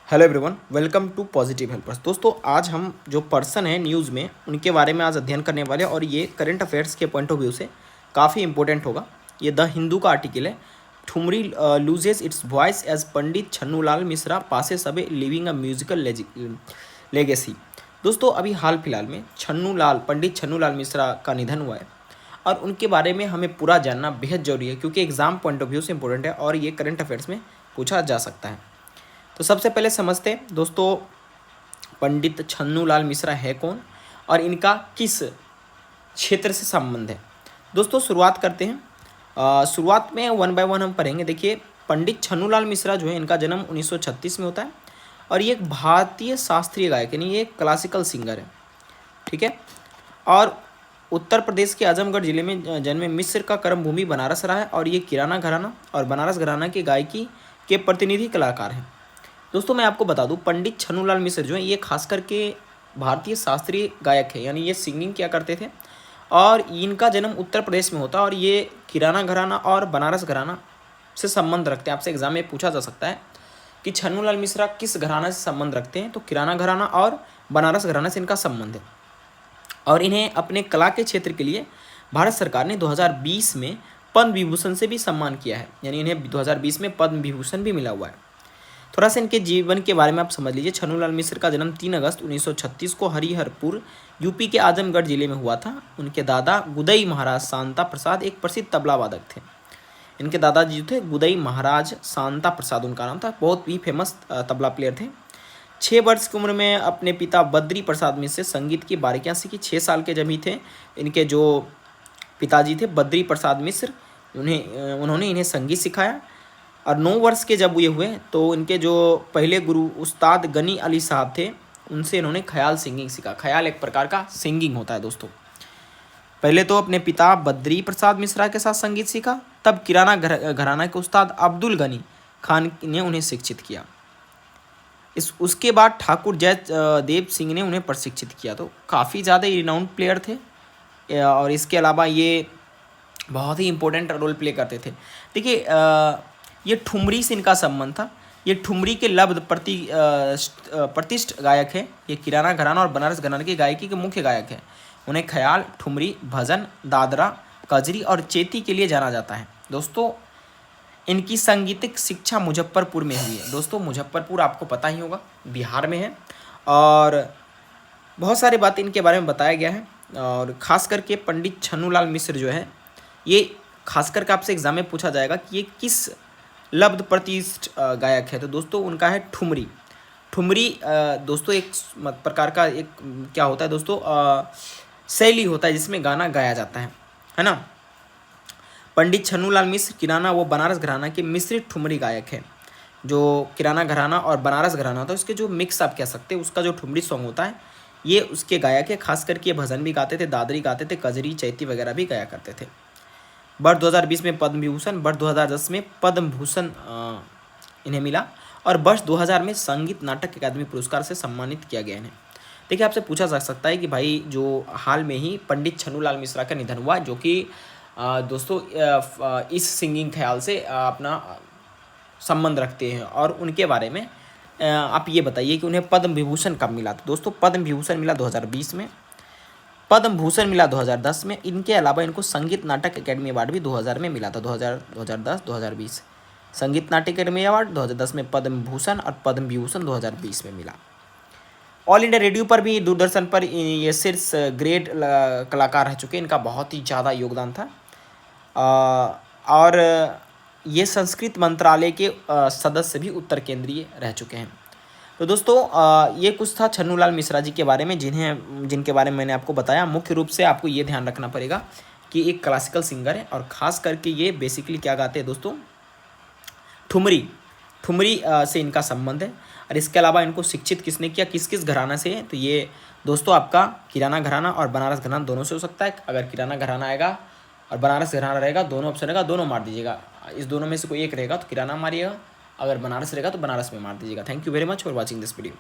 Hello everyone, welcome to positive helpers. दोस्तों, आज हम जो पर्सन है न्यूज़ में उनके बारे में आज अध्ययन करने वाले हैं और ये करंट अफेयर्स के पॉइंट ऑफ व्यू से काफ़ी इंपॉर्टेंट होगा। ये द हिंदू का आर्टिकल है। Thumri loses its voice as Pandit Chhannulal Mishra passes away leaving a musical legacy. दोस्तों, अभी हाल फिलहाल में पंडित छन्नूलाल मिश्रा का निधन हुआ है और उनके बारे में हमें पूरा जानना बेहद जरूरी है क्योंकि एग्जाम पॉइंट ऑफ व्यू से इंपॉर्टेंट है और ये करंट अफेयर्स में पूछा जा सकता है। तो सबसे पहले समझते हैं दोस्तों, पंडित छन्नूलाल मिश्रा है कौन और इनका किस क्षेत्र से संबंध है। दोस्तों, शुरुआत करते हैं। शुरुआत में वन बाय वन हम पढ़ेंगे। देखिए, पंडित छन्नूलाल मिश्रा जो है, इनका जन्म 1936 में होता है और ये एक भारतीय शास्त्रीय गायक यानी ये क्लासिकल सिंगर है। ठीक है। और उत्तर प्रदेश के आजमगढ़ जिले में जन्मे। मिस्र का कर्म भूमि बनारस रहा है और ये किराना घराना और बनारस घराना की गायकी के प्रतिनिधि कलाकार हैं। दोस्तों, मैं आपको बता दूं, पंडित छन्नूलाल मिश्र जो है ये खास करके भारतीय शास्त्रीय गायक है यानी ये सिंगिंग किया करते थे और इनका जन्म उत्तर प्रदेश में होता है और ये किराना घराना और बनारस घराना से संबंध रखते हैं। आपसे एग्जाम में पूछा जा सकता है कि छन्नूलाल मिश्रा किस घराना से संबंध रखते हैं, तो किराना घराना और बनारस घराना से इनका संबंध है और इन्हें अपने कला के क्षेत्र के लिए भारत सरकार ने 2020 में पद्म विभूषण से भी सम्मान किया है, यानी इन्हें 2020 में पद्म विभूषण भी मिला हुआ है। थोड़ा सा इनके जीवन के बारे में आप समझ लीजिए। छन्नूलाल मिश्र का जन्म 3 अगस्त 1936 को हरिहरपुर यूपी के आजमगढ़ जिले में हुआ था। उनके दादा गुदई महाराज शांता प्रसाद एक प्रसिद्ध तबला वादक थे। इनके दादाजी जो थे गुदई महाराज शांता प्रसाद उनका नाम था, बहुत ही फेमस तबला प्लेयर थे। 6 वर्ष की उम्र में अपने पिता बद्री प्रसाद मिश्र से संगीत की बारीकियाँ सीखी। 6 साल के जब ही थे, इनके जो पिताजी थे बद्री प्रसाद मिश्र, उन्होंने इन्हें संगीत सिखाया और 9 वर्ष के जब ये हुए तो इनके जो पहले गुरु उस्ताद गनी अली साहब थे, उनसे इन्होंने ख्याल सिंगिंग सीखा। ख्याल एक प्रकार का सिंगिंग होता है दोस्तों। पहले तो अपने पिता बद्री प्रसाद मिश्रा के साथ संगीत सीखा, तब किराना घराना के उस्ताद अब्दुल गनी खान ने उन्हें शिक्षित किया। उसके बाद ठाकुर जय देव सिंह ने उन्हें प्रशिक्षित किया। तो काफ़ी ज़्यादा रिनाउंड प्लेयर थे और इसके अलावा ये बहुत ही इंपॉर्टेंट रोल प्ले करते थे। देखिए, ये ठुमरी से इनका संबंध था। ये ठुमरी के लब्ध प्रतिष्ठ गायक है। ये किराना घराना और बनारस घराना की गायकी के मुख्य गायक है। उन्हें ख्याल, ठुमरी, भजन, दादरा, कजरी और चेती के लिए जाना जाता है। दोस्तों, इनकी संगीतिक शिक्षा मुजफ्फरपुर में हुई है। दोस्तों, मुजफ्फरपुर आपको पता ही होगा, बिहार में है और बहुत सारी बातें इनके बारे में बताया गया है। और ख़ास करके पंडित छन्नूलाल मिश्र जो है, ये खास करके आपसे एग्जाम में पूछा जाएगा कि ये किस लब्ध प्रतिष्ठ गायक है। तो दोस्तों, उनका है ठुमरी। ठुमरी दोस्तों एक प्रकार का एक क्या होता है दोस्तों, शैली होता है जिसमें गाना गाया जाता है ना। पंडित छन्नूलाल मिश्र किराना व बनारस घराना के मिश्रित ठुमरी गायक है। जो किराना घराना और बनारस घराना होता है उसके जो मिक्स आप कह सकते हैं, उसका जो ठुमरी सॉन्ग होता है ये उसके गायक है। खास करके ये भजन भी गाते थे, दादरी गाते थे, कजरी, चैती वगैरह भी गाया करते थे। वर्ष 2020 में पद्म विभूषण, वर्ष 2010 में पद्म भूषण इन्हें मिला और वर्ष 2000 में संगीत नाटक अकादमी पुरस्कार से सम्मानित किया गया इन्हें। देखिए, आपसे पूछा जा सकता है कि भाई जो हाल में ही पंडित छन्नूलाल मिश्रा का निधन हुआ, जो कि दोस्तों इस सिंगिंग ख्याल से अपना संबंध रखते हैं और उनके बारे में आप ये बताइए कि उन्हें पद्म विभूषण कब मिला। तो दोस्तों, पद्म विभूषण मिला 2020 में, पद्म भूषण मिला 2010 में। इनके अलावा इनको संगीत नाटक अकेडमी अवार्ड भी 2000 में मिला था। 2010 2020 संगीत नाटक अकेडमी अवार्ड, 2010 में पद्म भूषण और पद्म विभूषण 2020 में मिला। ऑल इंडिया रेडियो पर भी, दूरदर्शन पर ये शीर्ष ग्रेड कलाकार रह चुके हैं। इनका बहुत ही ज़्यादा योगदान था और ये संस्कृत मंत्रालय के सदस्य भी उत्तर केंद्रीय रह चुके हैं। तो दोस्तों, ये कुछ था छन्नूलाल मिश्रा जी के बारे में, जिनके बारे में मैंने आपको बताया। मुख्य रूप से आपको ये ध्यान रखना पड़ेगा कि एक क्लासिकल सिंगर है और ख़ास करके ये बेसिकली क्या गाते हैं दोस्तों, ठुमरी से इनका संबंध है। और इसके अलावा इनको शिक्षित किसने किया, किस किस घराना से है, तो ये दोस्तों आपका किराना घराना और बनारस घराना दोनों से हो सकता है। अगर किराना घराना आएगा और बनारस घराना रहेगा, दोनों ऑप्शन रहेगा, दोनों मार दीजिएगा। इस दोनों में से कोई एक रहेगा तो किराना मारिएगा, अगर बनारस रहेगा तो बनारस में मार दीजिएगा। Thank you very much for watching this video.